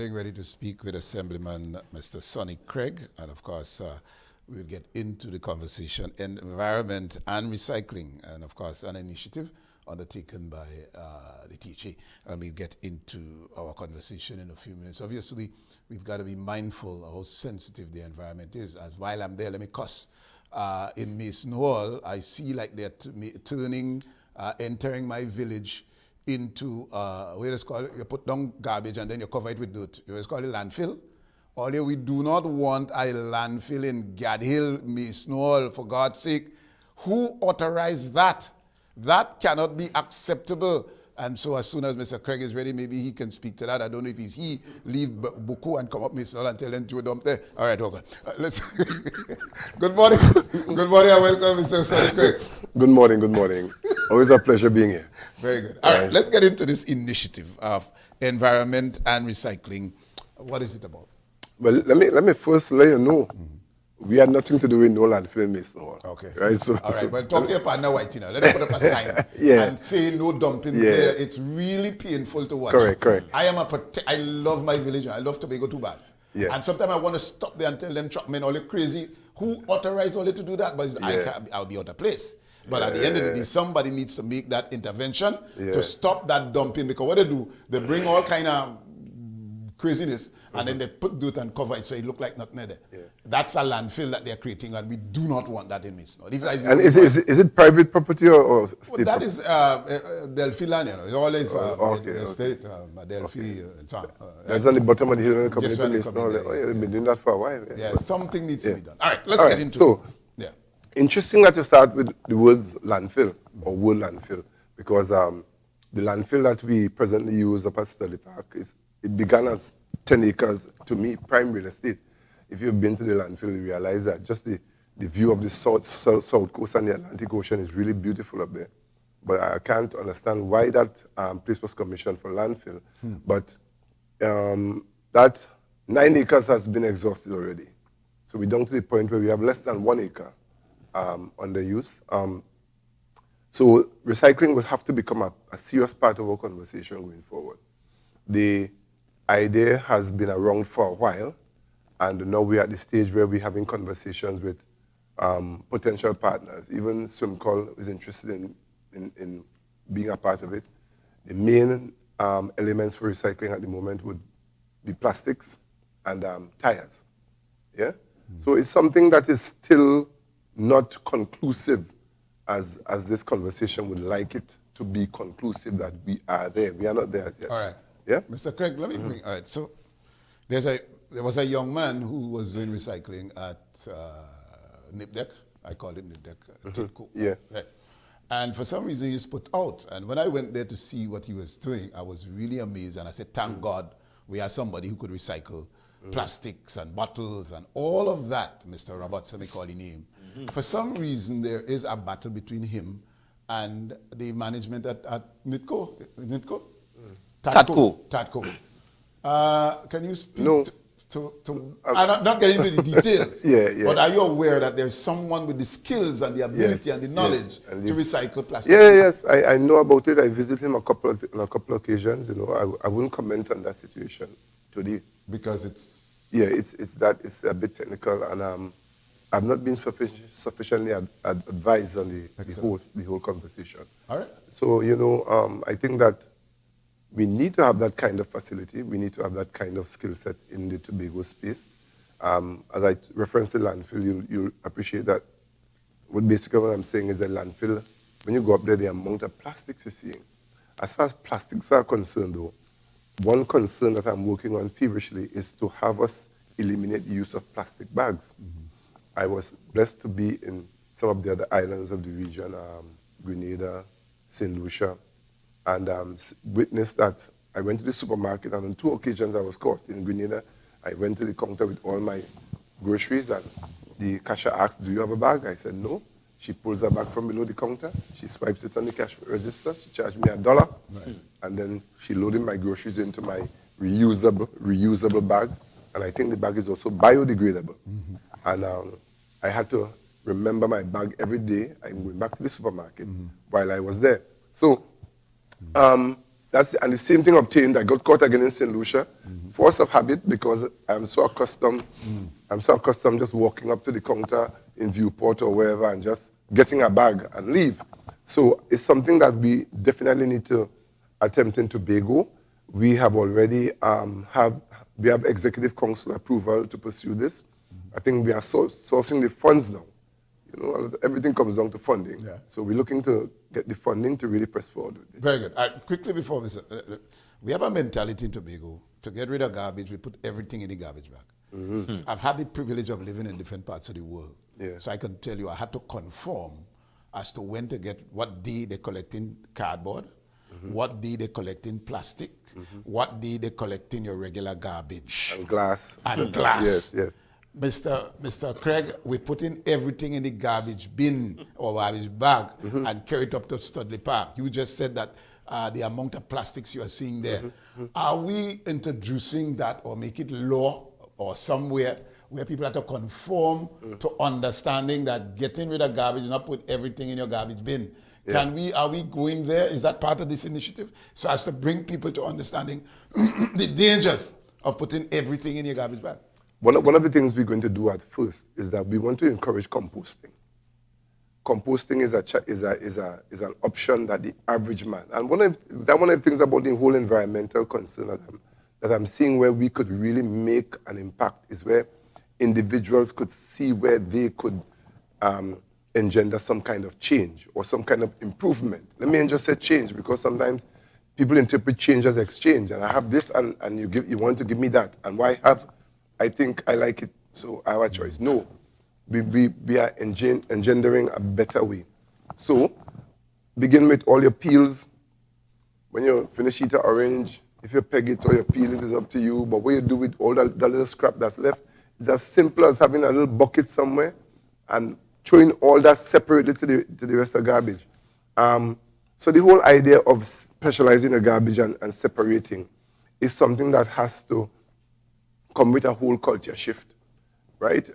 getting ready to speak with Assemblyman Mr. Sonny Craig, and of course, we'll get into the conversation in environment and recycling, and of course, an initiative undertaken by the THA. And we'll get into our conversation in a few minutes. Obviously, we've got to be mindful of how sensitive the environment is. As while I'm there, let me cuss. In Mason Hall, I see like they're turning, entering my village into, what is called, you put down garbage and then you cover it with dirt. It's called a landfill. Although we do not want a landfill in Gadhill, Mason Hall, for God's sake. Who authorized that? That cannot be acceptable. And so as soon as Mr. Craig is ready, maybe he can speak to that. I don't know if he's leave Buku and come up Mason Hall and tell them to dump there. All right, okay. Let's Good morning. Good morning and welcome, Mr. Sonny Craig. Good morning. Always a pleasure being here. Very good. All right, let's get into this initiative of environment and recycling. What is it about? Well, let me first let you know, we had nothing to do with no landfill in Mason Hall. Okay. Right? So, all right, well, talk to your partner Whitey now. Let them put up a sign and say no dumping there. It's really painful to watch. Correct. I love my village. I love Tobago too bad. Yeah. And sometimes I want to stop there and tell them, truckmen, all you crazy. Who authorized all you to do that? But I'll be out of place. But at the end of the day, somebody needs to make that intervention to stop that dumping. Because what they do, they bring all kind of craziness and then they put dirt and cover it so it look like nothing there. Yeah. That's a landfill that they're creating, and we do not want that in Mason. And is it private property or state property? That is Delphi land, you know. It's always the state, Delphi. That's on the bottom of the hill when you come into Mason Hall. They've been doing that for a while. Yeah, something needs to be done. All right, let's get into it. Interesting that you start with the word landfill or word landfill, because the landfill that we presently use up at Sterling Park, it began as 10 acres, to me, prime real estate. If you've been to the landfill, you realize that just the view of the south coast and the Atlantic Ocean is really beautiful up there. But I can't understand why that place was commissioned for landfill. But that 9 acres has been exhausted already. So we're down to the point where we have less than 1 acre under use. So recycling will have to become a serious part of our conversation going forward. The idea has been around for a while, and now we're at the stage where we're having conversations with potential partners. Even Swimcall is interested in being a part of it. The main elements for recycling at the moment would be plastics and tires. Yeah? So it's something that is still not conclusive as this conversation would like it to be conclusive, that we are there. We are not there yet. All right. Yeah? Mr. Craig, let me bring, all right, so there was a young man who was doing recycling at Nipdeck. I call it Nipdeck. Tidco. Yeah. Right. And for some reason, he's put out. And when I went there to see what he was doing, I was really amazed. And I said, thank God we have somebody who could recycle plastics and bottles and all of that, Mr. Roberts, let me call his name. For some reason, there is a battle between him and the management at Nitco. Tadco. Can you speak to I'm not getting into the details, but are you aware that there's someone with the skills and the ability and the knowledge to recycle plastic? Yes, I know about it. I visited him on a couple of occasions. You know, I wouldn't comment on that situation today. Because it's... Yeah, it's a bit technical, and I've not been sufficiently advised on the whole conversation. All right. So, you know, I think that we need to have that kind of facility. We need to have that kind of skill set in the Tobago space. As I referenced the landfill, you'll appreciate that. Basically what I'm saying is that landfill, when you go up there, the amount of plastics you're seeing. As far as plastics are concerned, though, one concern that I'm working on feverishly is to have us eliminate the use of plastic bags. I was blessed to be in some of the other islands of the region, Grenada, St. Lucia, and witnessed that. I went to the supermarket, and on 2 occasions I was caught. In Grenada, I went to the counter with all my groceries, and the cashier asked, do you have a bag? I said, no. She pulls her bag from below the counter, she swipes it on the cash register, she charged me $1, and then she loaded my groceries into my reusable bag, and I think the bag is also biodegradable. And I had to remember my bag every day. I'm going back to the supermarket while I was there. So And the same thing obtained. I got caught again in St. Lucia. Force of habit, because I'm so accustomed just walking up to the counter in Viewport or wherever and just getting a bag and leave. So it's something that we definitely need to attempt in Tobago. We have already have executive council approval to pursue this. I think we are sourcing the funds now. You know, everything comes down to funding. Yeah. So we're looking to get the funding to really press forward with it. Very good. Quickly before we have a mentality in Tobago to get rid of garbage. We put everything in the garbage bag. So I've had the privilege of living in different parts of the world. Yeah. So I can tell you I had to conform as to when to get what day they're collecting cardboard, what day they're collecting plastic, what day they're collecting your regular garbage. And glass. And glass. Yes, yes. Mr. Craig, we put in everything in the garbage bin or garbage bag and carry it up to Studley Park. You just said that the amount of plastics you are seeing there. Are we introducing that or make it law or somewhere where people have to conform to understanding that getting rid of garbage, not put everything in your garbage bin? Yeah. Are we going there? Is that part of this initiative? So as to bring people to understanding the dangers of putting everything in your garbage bag? One of the things we're going to do at first is that we want to encourage composting. Composting is an option that the average man, and one of the things about the whole environmental concern that I'm seeing where we could really make an impact is where individuals could see where they could engender some kind of change or some kind of improvement. Let me just say change, because sometimes people interpret change as exchange, and I have this and you want to give me that, and why I think I like it, so I have a choice. No, we are engendering a better way. So begin with all your peels. When you finish eating orange, if you peg it or you peel it, is up to you. But what you do with all that little scrap that's left, it's as simple as having a little bucket somewhere and throwing all that separately to the rest of the garbage. So the whole idea of specializing the garbage and separating is something that has to come with a whole culture shift, right?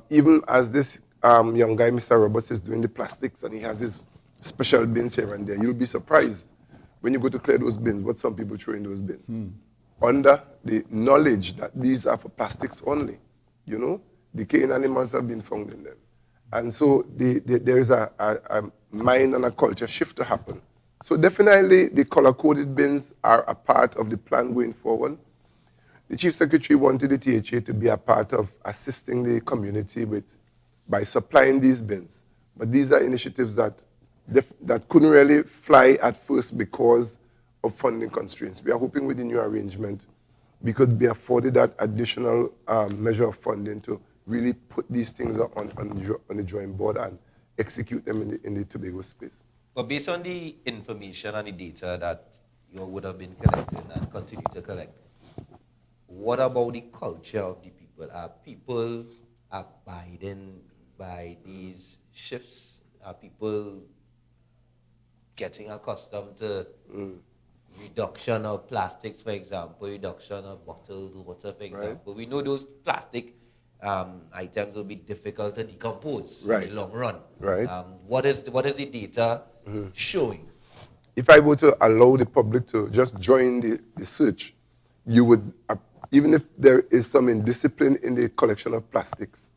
Even as this young guy, Mr. Roberts, is doing the plastics and he has his special bins here and there, you'll be surprised when you go to clear those bins, what some people throw in those bins. Under the knowledge that these are for plastics only, you know? Decaying animals have been found in them. And so there is a mind and a culture shift to happen. So definitely the color-coded bins are a part of the plan going forward. The Chief Secretary wanted the THA to be a part of assisting the community by supplying these bins. But these are initiatives that couldn't really fly at first because of funding constraints. We are hoping with the new arrangement, we could be afforded that additional measure of funding to really put these things on the drawing board and execute them in the Tobago space. But based on the information and the data that you would have been collecting and continue to collect, what about the culture of the people? Are people abiding by these shifts? Are people getting accustomed to reduction of plastics, for example, reduction of bottled water, for example? Right. We know those plastic items will be difficult to decompose in the long run. Right. What is the data showing? If I were to allow the public to just join the search, you would, even if there is some indiscipline in the collection of plastics,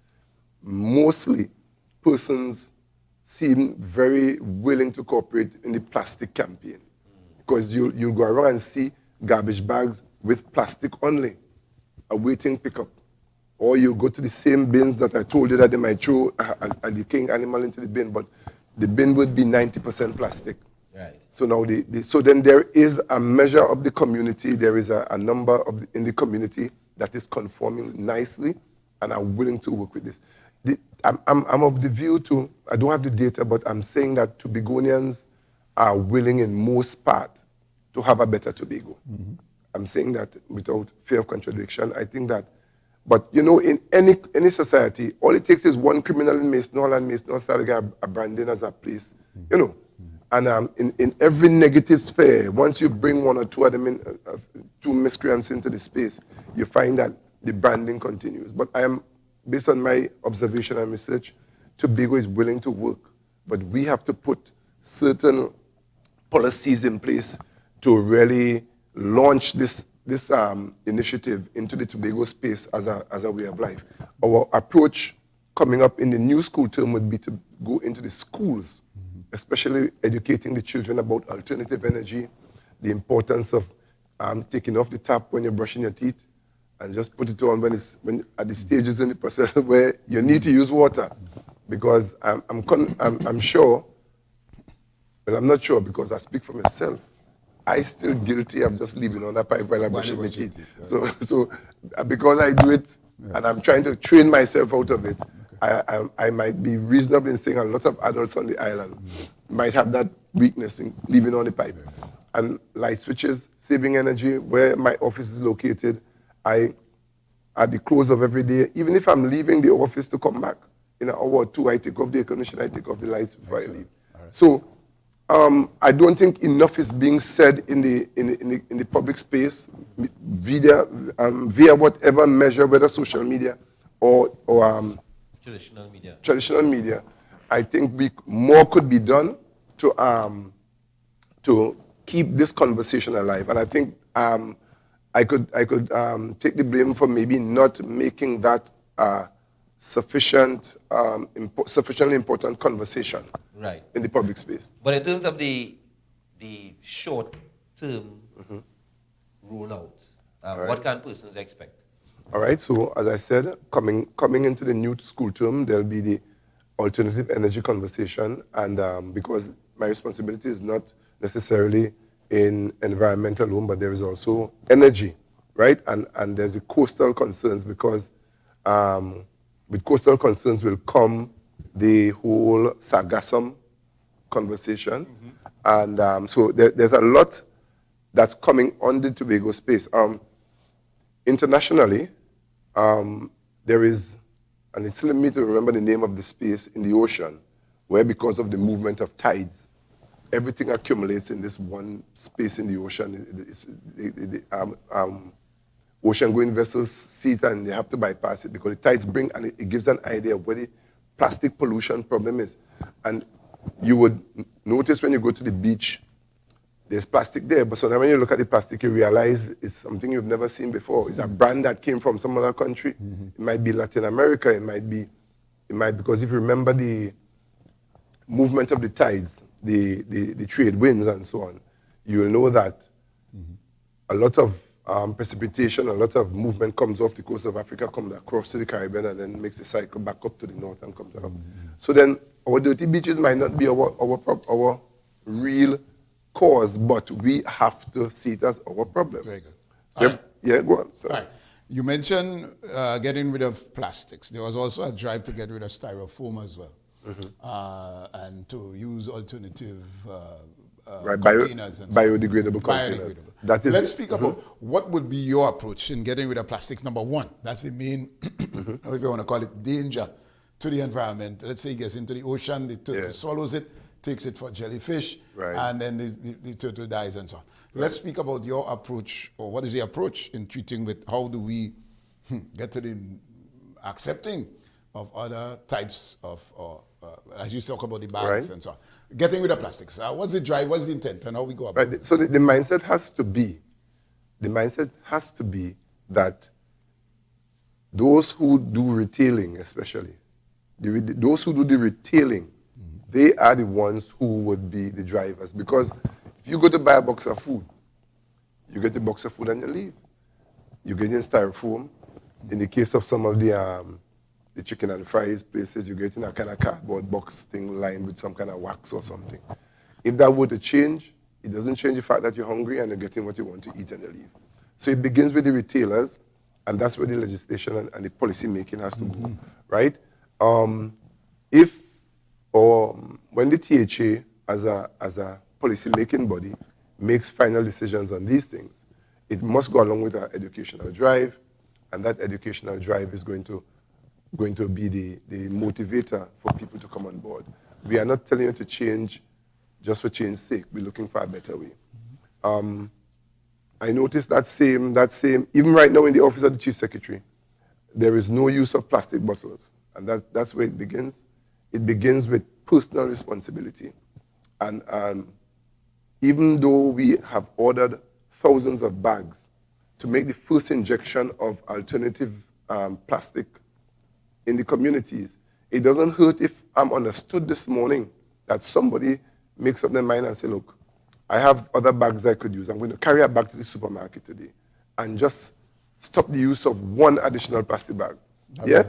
mostly persons seem very willing to cooperate in the plastic campaign. Because you'll go around and see garbage bags with plastic only, awaiting pickup. Or you go to the same bins that I told you that they might throw a decaying animal into the bin, but the bin would be 90% plastic. Right. So now, so then there is a measure of the community, there is a number in the community that is conforming nicely and are willing to work with this. I'm of the view to, I don't have the data, but I'm saying that Tobagonians are willing in most part to have a better Tobago. I'm saying that without fear of contradiction. I think that, but you know, in any society, all it takes is one criminal in Mason Hall and Mason Hall start a branding as a place, you know. And in every negative sphere, once you bring one or two of them in, two miscreants into the space, you find that the branding continues. But based on my observation and research, Tobago is willing to work, but we have to put certain policies in place to really launch this initiative into the Tobago space as a way of life. Our approach coming up in the new school term would be to go into the schools, especially educating the children about alternative energy, the importance of taking off the tap when you're brushing your teeth, and just put it on when at the stages in the process where you need to use water, because I'm sure, but I'm not sure because I speak for myself. I still guilty of just leaving on that pipe while I'm brushing my teeth. So because I do it, and I'm trying to train myself out of it, I might be reasonable in saying a lot of adults on the island might have that weakness in leaving on the pipe. And light switches, saving energy, where my office is located, at the close of every day, even if I'm leaving the office to come back, in an hour or two, I take off the air conditioner, I take off the lights before I leave. Right. So I don't think enough is being said in the public space via whatever measure, whether social media or traditional media. Traditional media. I think more could be done to keep this conversation alive. And I think I could take the blame for maybe not making that sufficiently important conversation in the public space. But in terms of the short-term rollout, what can persons expect? All right, so as I said, coming into the new school term, there'll be the alternative energy conversation, and because my responsibility is not necessarily in environmental alone, but there is also energy, right? And there's the coastal concerns, because with coastal concerns will come the whole sargassum conversation. And so there's a lot that's coming on the Tobago space. Internationally, there is, and it's still me to remember the name of the space in the ocean, where because of the movement of tides, everything accumulates in this one space in the ocean. Ocean-going vessels see it and they have to bypass it because the tides bring, and it gives an idea of where the plastic pollution problem is. And you would notice when you go to the beach, there's plastic there, but so now when you look at the plastic, you realize it's something you've never seen before. It's a brand that came from some other country. It might be Latin America. It might because if you remember the movement of the tides, the trade winds and so on, you will know that a lot of precipitation, a lot of movement comes off the coast of Africa, comes across to the Caribbean, and then makes the cycle back up to the north and comes up. So then our dirty beaches might not be our real cause, but we have to see it as our problem. Very good. So, Right. Yeah, go on. All right. You mentioned getting rid of plastics. There was also a drive to get rid of styrofoam as well, and to use alternative containers and biodegradable containers. That is. Let's speak about what would be your approach in getting rid of plastics. Number one, that's the main, if you want to call it, danger to the environment. Let's say it gets into the ocean, the turtle swallows it, takes it for jellyfish, and then the turtle dies and so on. Let's speak about your approach, or what is the approach in treating with, how do we get to the accepting of other types of, as you talk about the bags and so on. Getting rid of plastics. What's the drive, what's the intent, and how we go about it? So the mindset has to be, that those who do retailing, especially, those who do the retailing, they are the ones who would be the drivers. Because if you go to buy a box of food, you get the box of food and you leave. You get in styrofoam. In the case of some of the chicken and fries places, you get in a kind of cardboard box thing lined with some kind of wax or something. If that were to change, it doesn't change the fact that you're hungry and you're getting what you want to eat and you leave. So it begins with the retailers, and that's where the legislation and the policy making has to go, right? When the THA as a policy making body makes final decisions on these things, it must go along with our educational drive, and that educational drive is going to be the motivator for people to come on board. We are not telling you to change just for change's sake. We're looking for a better way. I noticed that same, even right now in the office of the Chief Secretary, there is no use of plastic bottles, and that's where it begins. It begins with personal responsibility. And even though we have ordered thousands of bags to make the first injection of alternative plastic in the communities, it doesn't hurt if I'm understood this morning that somebody makes up their mind and say, look, I have other bags I could use. I'm going to carry a bag to the supermarket today and just stop the use of one additional plastic bag. Yeah?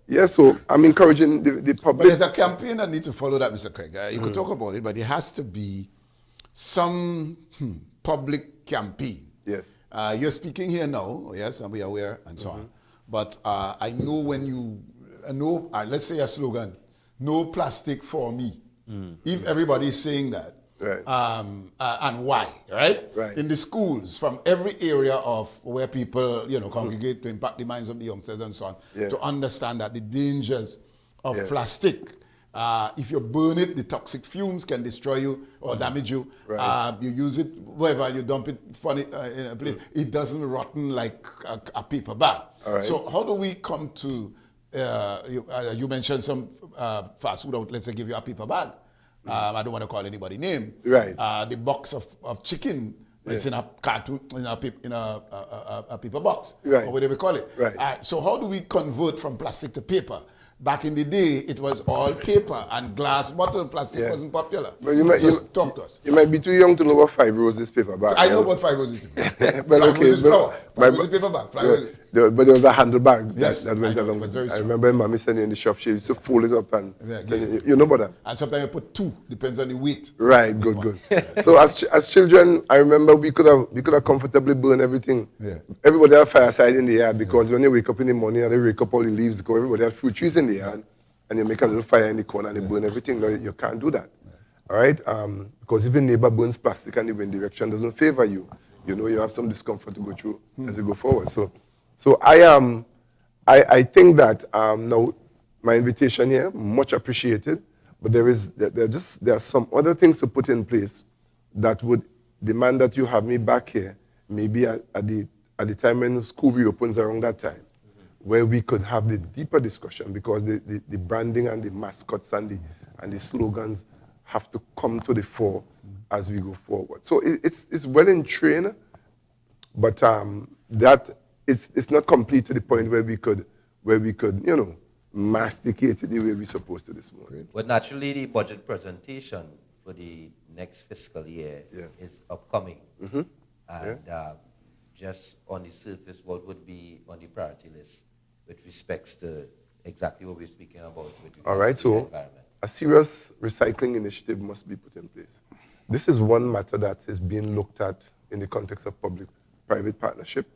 Yeah, so I'm encouraging the public. But there's a campaign that needs to follow that, Mr. Craig. You could talk about it, but it has to be some public campaign. Yes. You're speaking here now, yes, and we are aware and so on. But I know when you, let's say a slogan, no plastic for me. If everybody is saying that, right. And why, right? Right. In the schools, from every area of where people, congregate to impact the minds of the youngsters and so on, to understand that the dangers of plastic, if you burn it, the toxic fumes can destroy you or damage you. Right. You use it wherever you dump it in a place, it doesn't rotten like a paper bag. All right. So how do we come to, you mentioned some fast food outlets that give you a paper bag. I don't want to call anybody name. Right. The box of chicken is in a cartoon, in a paper box, right. or whatever we call it. Right. So how do we convert from plastic to paper? Back in the day, it was all paper and glass bottle. Plastic wasn't popular. But you might, talk to us. You might be too young to know what 5 roses paper bag. I know about 5 roses paper. But 5 roses flour. 5 roses paper bag. But there was a handle bag that went I along with it. I strong. remember Mommy sending in the shop, she used to fold it up and send you know about that? And sometimes you put 2, depends on the weight. Right, good. So as children, I remember we could have comfortably burned everything. Yeah. Everybody had fireside in the yard because when you wake up in the morning and they rake up all the leaves, everybody had fruit trees in the yard, and you make a little fire in the corner and they burn everything. No, you can't do that. All right? Because if your neighbor burns plastic and the wind direction doesn't favor you, you have some discomfort to go through as you go forward. So I think that now my invitation here, much appreciated, but there are some other things to put in place that would demand that you have me back here, maybe at the time when school reopens around that time, where we could have the deeper discussion, because the branding and the mascots and the slogans have to come to the fore as we go forward. So it's well in train, but that it's not complete to the point where we could masticate it the way we're supposed to this morning. But naturally, the budget presentation for the next fiscal year is upcoming. And just on the surface, what would be on the priority list with respects to exactly what we're speaking about with all right, so environment? A serious recycling initiative must be put in place. This is one matter that is being looked at in the context of public-private partnership,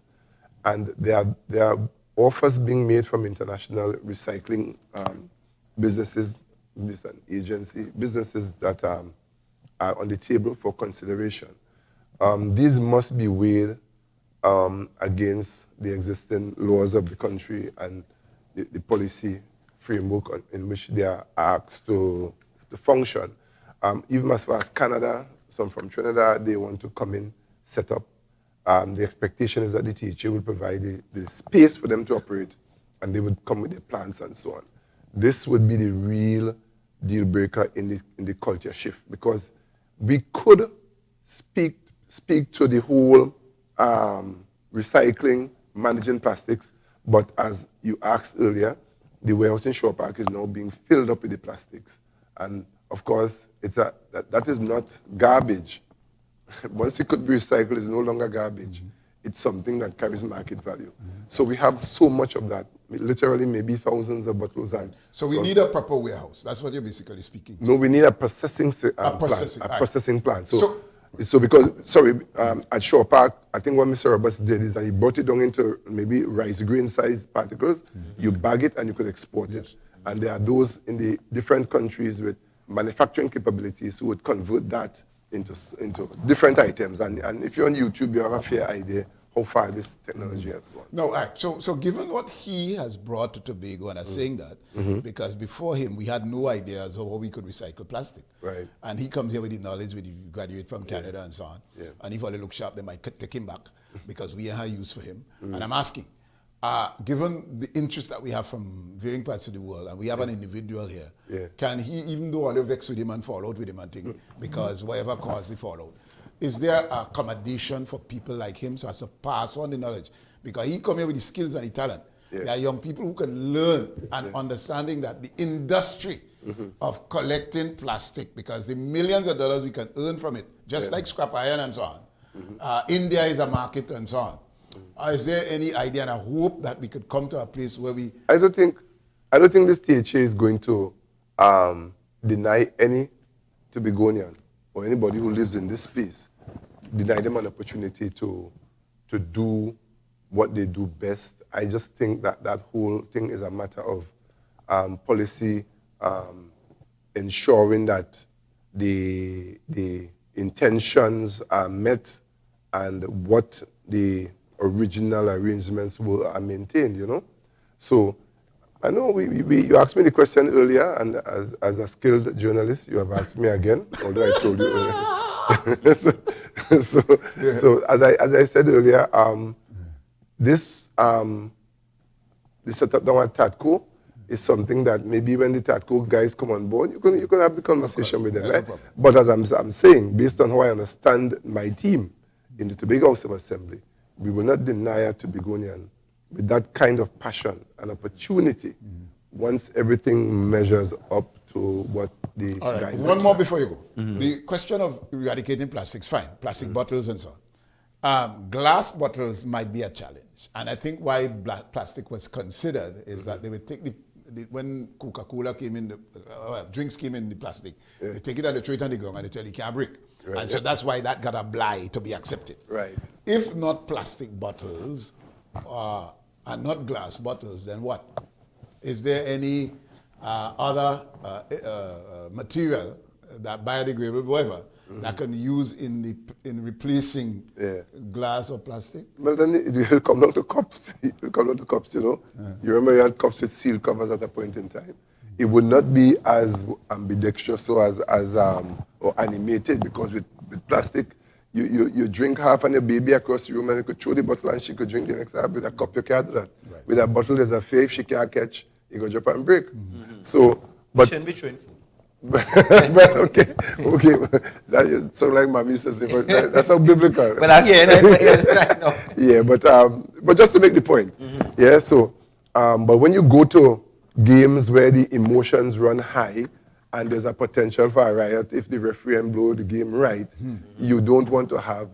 and there are offers being made from international recycling businesses, this an agency, businesses that are on the table for consideration. These must be weighed against the existing laws of the country and the policy framework in which they are asked to function. Even as far as Canada, some from Trinidad, they want to come in, set up. The expectation is that the teacher will provide the space for them to operate, and they would come with their plans and so on. This would be the real deal breaker in the culture shift, because we could speak to the whole recycling, managing plastics, but as you asked earlier, the warehouse in Shore Park is now being filled up with the plastics. And of course, that is not garbage. Once it could be recycled, it's no longer garbage. It's something that carries market value. So we have so much of that, literally maybe thousands of bottles. So we need a proper warehouse. That's what you're basically speaking to. No, we need a processing plant. So because, at Shore Park, I think what Mr. Roberts did is that he brought it down into maybe rice grain sized particles. You bag it and you could export it. And there are those in the different countries with manufacturing capabilities who would convert that into different items. And if you're on YouTube, you have a fair idea how far this technology has gone. No, all right. So given what he has brought to Tobago, and I'm saying that because before him, we had no ideas of how we could recycle plastic. Right. And he comes here with the knowledge, when he graduated from Canada and so on. Yeah. And if all they look sharp, they might take him back because we have use for him. And I'm asking, given the interest that we have from varying parts of the world, and we have an individual here, can he, even though all of vex with him and fall out with him and thing, because whatever caused the fallout, is there accommodation for people like him so as to pass on the knowledge? Because he come here with the skills and the talent. Yeah. There are young people who can learn and understanding that the industry of collecting plastic, because the millions of dollars we can earn from it, just like scrap iron and so on. India is a market and so on. Is there any idea and a hope that we could come to a place where we... I don't think this THA is going to deny any Tobagonian or anybody who lives in this space, deny them an opportunity to do what they do best. I just think that whole thing is a matter of policy, ensuring that the intentions are met and what the original arrangements are maintained, you know. So I know you asked me the question earlier, and as a skilled journalist, you have asked me again, although I told you earlier. so as I said earlier, the setup down at TATCO is something that maybe when the TATCO guys come on board, you can have the conversation with them, right? No, but as I'm saying, based on how I understand my team in the Tobago House of Assembly, we will not deny a Tobagonian with that kind of passion and opportunity once everything measures up to what the All right, guidelines one more before you go. The question of eradicating plastics, fine, plastic bottles and so on. Glass bottles might be a challenge. And I think why plastic was considered is that they would take when Coca-Cola came in, drinks came in the plastic, they take it and they throw it on the ground and they tell you can't break. Right. And so that's why that got a blight to be accepted. Right. If not plastic bottles and not glass bottles, then what? Is there any other material, that biodegradable, whatever, that can use in replacing glass or plastic? Well, then it will come down to cups. It will come down to cups, you know. You remember you had cups with seal covers at a point in time. It would not be as ambidextrous or or animated, because with plastic, you drink half and your baby across the room and you could throw the bottle and she could drink the next half. With a cup, you can't do that. Right. With a bottle, there's a fear if she can't catch, you go drop and break. So, but... shouldn't be throwing food. Well, okay. That sounds like Mommy says it, but that's so biblical. Well, I hear it right now. Yeah, but just to make the point, yeah. So, but when you go to games where the emotions run high and there's a potential for a riot if the referee and blow the game right, you don't want to have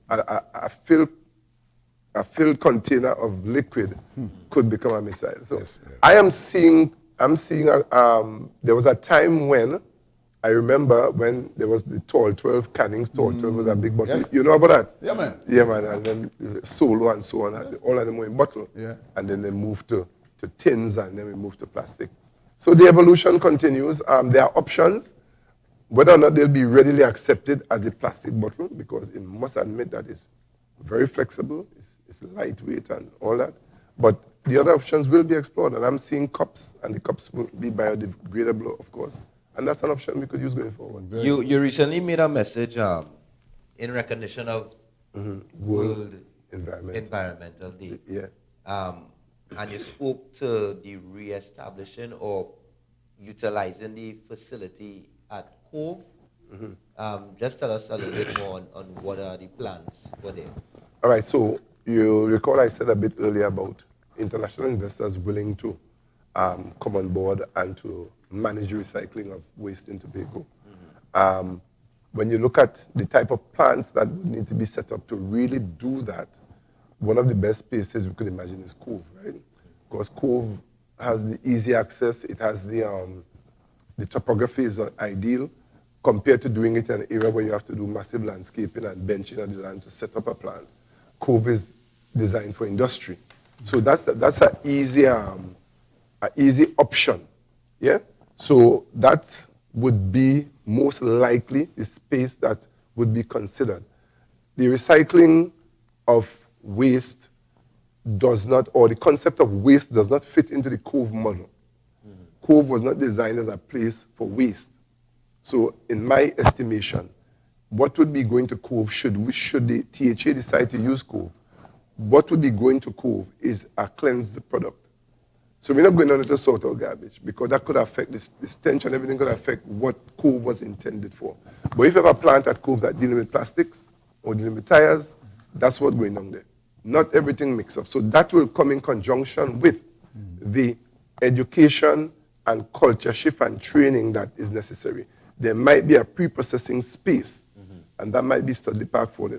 a filled container of liquid could become a missile. So I'm seeing there was a time when I remember when there was the tall 12 cannings. Tall 12 was a big bottle. Yes. You know about that? Yeah, man. Yeah, man. And then Solo and so on, all of them were in bottle. Yeah. And then they moved to tins, and then we moved to plastic. So the evolution continues. There are options. Whether or not they'll be readily accepted as a plastic bottle, because it must admit that it's very flexible, it's lightweight and all that. But the other options will be explored, and I'm seeing cups, and the cups will be biodegradable, of course. And that's an option we could use going forward. You recently made a message in recognition of World Environmental Day. Yeah. And you spoke to the re-establishing or utilizing the facility at Cove. Just tell us a little bit more on what are the plans for there. All right, so you recall I said a bit earlier about international investors willing to come on board and to manage recycling of waste in Tobago. When you look at the type of plants that would need to be set up to really do that, one of the best places we could imagine is Cove, right? Because Cove has the easy access, it has the topography is ideal compared to doing it in an area where you have to do massive landscaping and benching of the land to set up a plant. Cove is designed for industry. So that's an easy option, yeah? So that would be most likely the space that would be considered. The recycling of waste does not, or the concept of waste does not fit into the Cove model. Cove was not designed as a place for waste. So in my estimation, what would be going to Cove, should the THA decide to use Cove, what would be going to Cove is a cleansed product. So we're not going on to sort out garbage because that could affect this stench and everything could affect what Cove was intended for. But if you have a plant at Cove that's dealing with plastics or dealing with tires, that's what's going on there. Not everything mixed up. So that will come in conjunction with the education and culture shift and training that is necessary. There might be a pre-processing space, and that might be Studley Park for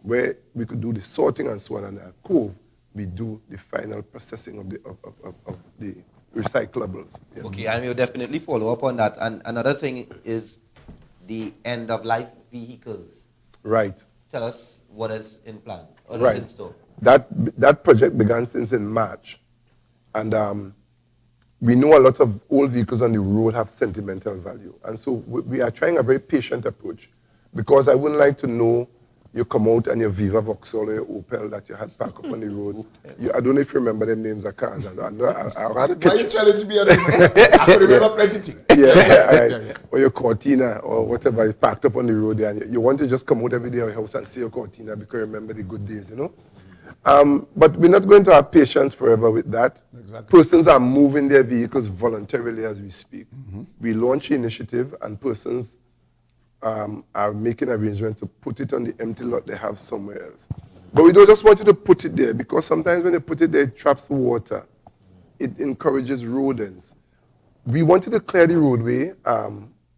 where we could do the sorting and so on, and at Cove, we do the final processing of the recyclables. Yeah. Okay, and we'll definitely follow up on that. And another thing is the end-of-life vehicles. Right. Tell us what is in plan, what Right. is in store. That project began since in March, and we know a lot of old vehicles on the road have sentimental value, and so we are trying a very patient approach, because I wouldn't like to know you come out and your Viva Vauxhall or your Opel that you had parked up on the road. I don't know if you remember them names of cars. I'd rather Why you challenge me? I can remember plenty things. Yeah. Or your Cortina or whatever is parked up on the road there, and you want to just come out every day of your house and see your Cortina because you remember the good days, But we're not going to have patience forever with that. Exactly. Persons are moving their vehicles voluntarily as we speak. We launch the initiative, and persons are making arrangements to put it on the empty lot they have somewhere else. But we don't just want you to put it there, because sometimes when they put it there, it traps water. It encourages rodents. We wanted to clear the roadway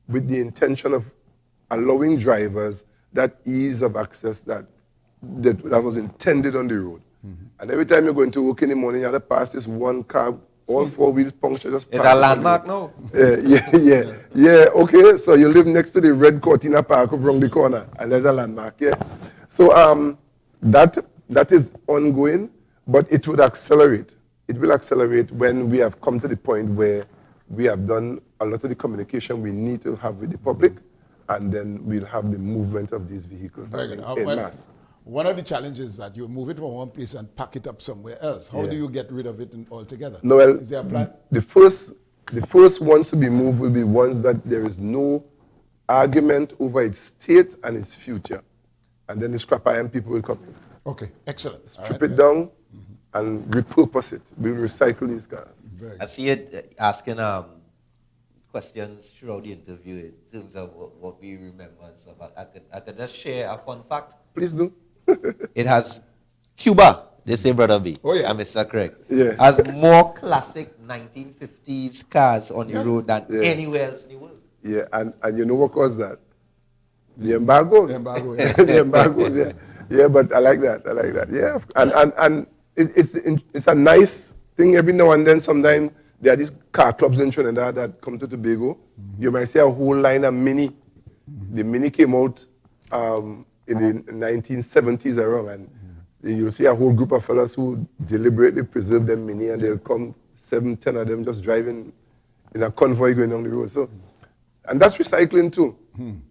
with the intention of allowing drivers that ease of access that was intended on the road. And every time you're going to work in the morning, you have to pass this one car, all four wheels punctured. It's a landmark now. Yeah, okay. So you live next to the red Cortina Park around the corner, and there's a landmark, yeah. So that is ongoing, but it would accelerate. It will accelerate when we have come to the point where we have done a lot of the communication we need to have with the public, and then we'll have the movement of these vehicles in mass. One of the challenges is that you move it from one place and pack it up somewhere else. How do you get rid of it altogether? No, well, is there a plan? The first ones to be moved will be ones that there is no argument over its state and its future. And then the scrap iron people will come in. Okay, excellent. Strip it down and repurpose it. We will recycle these cars. I see it asking questions throughout the interview in terms of what we remember and stuff. I could just share a fun fact. Please do. It has Cuba, they say Brother B, and Mr. Craig, Yeah. has more classic 1950s cars on the road than anywhere else in the world. Yeah, and you know what caused that? The embargoes. The embargo, The embargoes, yeah. Yeah, but I like that. Yeah, and it's a nice thing every now and then. Sometimes there are these car clubs in Trinidad that come to Tobago. You might see a whole line of Mini. The Mini came out in the 1970s around, and you'll see a whole group of fellas who deliberately preserve them Mini, and they'll come 7-10 of them just driving in a convoy going down the road. So, and that's recycling too.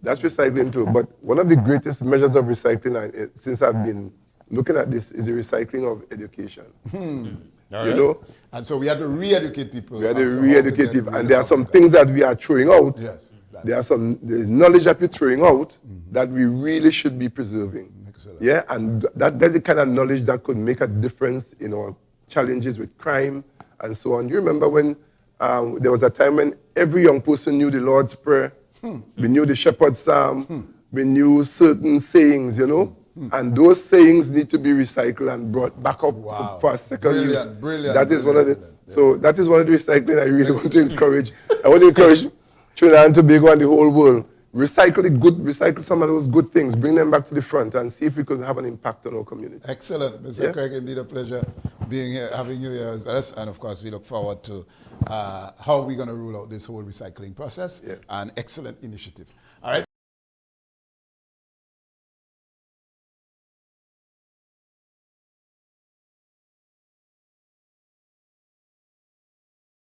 That's recycling too. But one of the greatest measures of recycling, since I've been looking at this, is the recycling of education. You know? And so we have to re-educate people. We have to re-educate people. And there are some things that we are throwing out. Yes. There's knowledge that we're throwing out that we really should be preserving. Excellent. Yeah, and that's the kind of knowledge that could make a difference in our challenges with crime and so on. You remember when there was a time when every young person knew the Lord's Prayer, we knew the Shepherd's Psalm, we knew certain sayings, and those sayings need to be recycled and brought back up for a second use. Brilliant. That is one of the recycling I really want to encourage. I want to encourage Trinidad and Tobago and the whole world. Recycle some of those good things, bring them back to the front, and see if we can have an impact on our community. Excellent. Mr. Craig, indeed a pleasure being here, having you here as well. And of course, we look forward to how we're going to roll out this whole recycling process. An excellent initiative. All right.